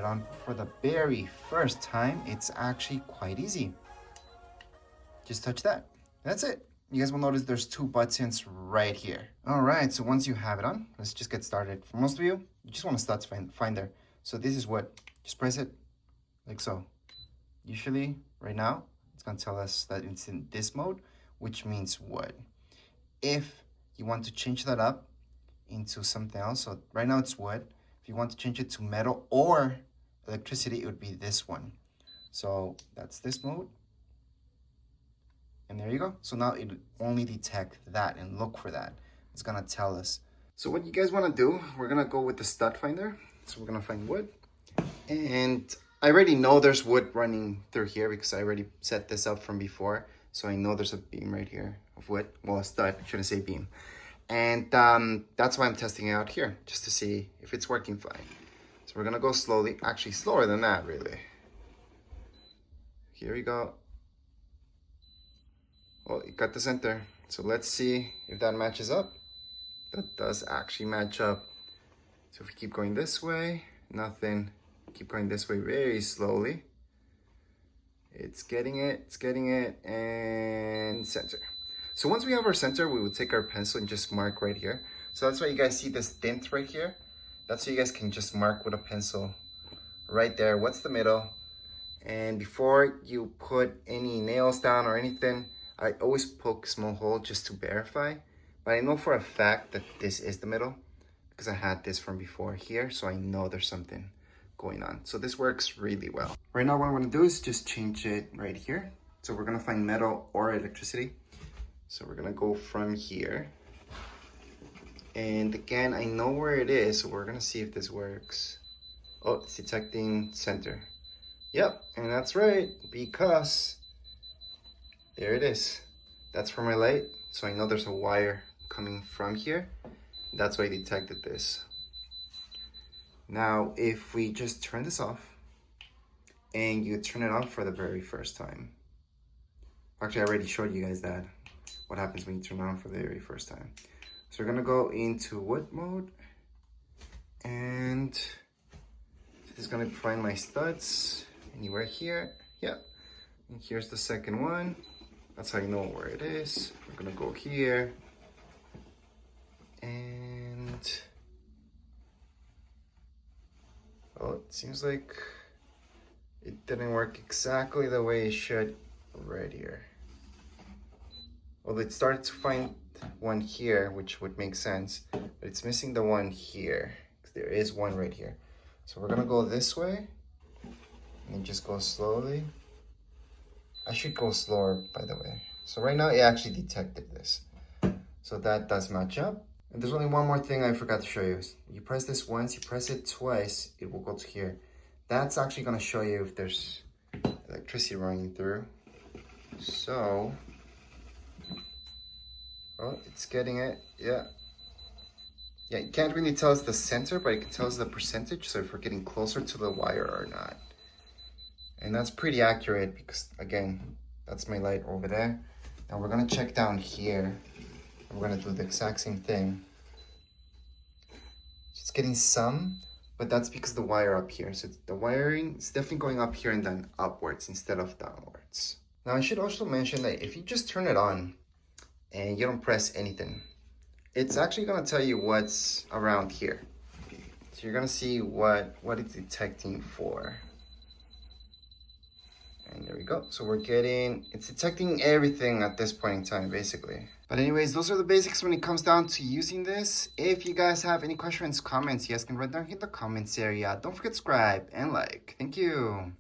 on for the very first time, it's actually quite easy. Just touch that. That's it. You guys will notice there's two buttons right here. All right, so once you have it on, let's just get started. For most of you, you just want to start Finder. So this is what, just press it like so. Usually, right now, it's gonna tell us that it's in this mode, which means wood. If you want to change that up into something else, so right now it's wood. If you want to change it to metal or electricity, it would be this one. So that's this mode. And there you go. So now it only detect that and look for that. It's gonna tell us. So what you guys wanna do, we're gonna go with the stud finder. So we're gonna find wood. And I already know there's wood running through here because I already set this up from before. So I know there's a beam right here of wood. Well, a stud, I shouldn't say beam. And that's why I'm testing it out here, just to see if it's working fine. So we're gonna go slowly, actually slower than that, really. Here we go. Well, it got the center. So let's see if that matches up. That does actually match up. So if we keep going this way, nothing. Keep going this way very slowly. It's getting it, and center. So once we have our center, we will take our pencil and just mark right here. So that's why you guys see this dent right here. That's so you guys can just mark with a pencil right there. What's the middle? And before you put any nails down or anything, I always poke a small hole just to verify. But I know for a fact that this is the middle because I had this from before here. So I know there's something going on. So this works really well. Right now what I'm gonna do is just change it right here. So we're gonna find metal or electricity. So we're gonna go from here. And again, I know where it is, so we're gonna see if this works. Oh, it's detecting center. Yep, and that's right, because there it is. That's for my light. So I know there's a wire coming from here. That's why I detected this. Now, if we just turn this off and you turn it on for the very first time. Actually, I already showed you guys that. What happens when you turn it on for the very first time. So we're gonna go into wood mode. And this is gonna find my studs anywhere here. Yep. And here's the second one. That's how you know where it is. We're gonna go here. And oh, it seems like it didn't work exactly the way it should right here. Well, it started to find one here, which would make sense, but it's missing the one here. There is one right here. So we're gonna go this way and just go slowly. I should go slower, by the way. So right now it actually detected this. So that does match up. And there's only one more thing I forgot to show you. You press this once, you press it twice, it will go to here. That's actually gonna show you if there's electricity running through. So, oh, it's getting it, yeah. Yeah, you can't really tell us the center, but it can tell us the percentage, so if we're getting closer to the wire or not. And that's pretty accurate because, again, that's my light over there. Now we're gonna check down here. And we're gonna do the exact same thing. It's getting some, but that's because the wire up here. So the wiring is definitely going up here and then upwards instead of downwards. Now I should also mention that if you just turn it on and you don't press anything, it's actually gonna tell you what's around here. So you're gonna see what it's detecting for. And there we go. So it's detecting everything at this point in time, basically. But anyways, those are the basics when it comes down to using this. If you guys have any questions, comments, you guys can write down in the comments area. Don't forget to subscribe and like. Thank you.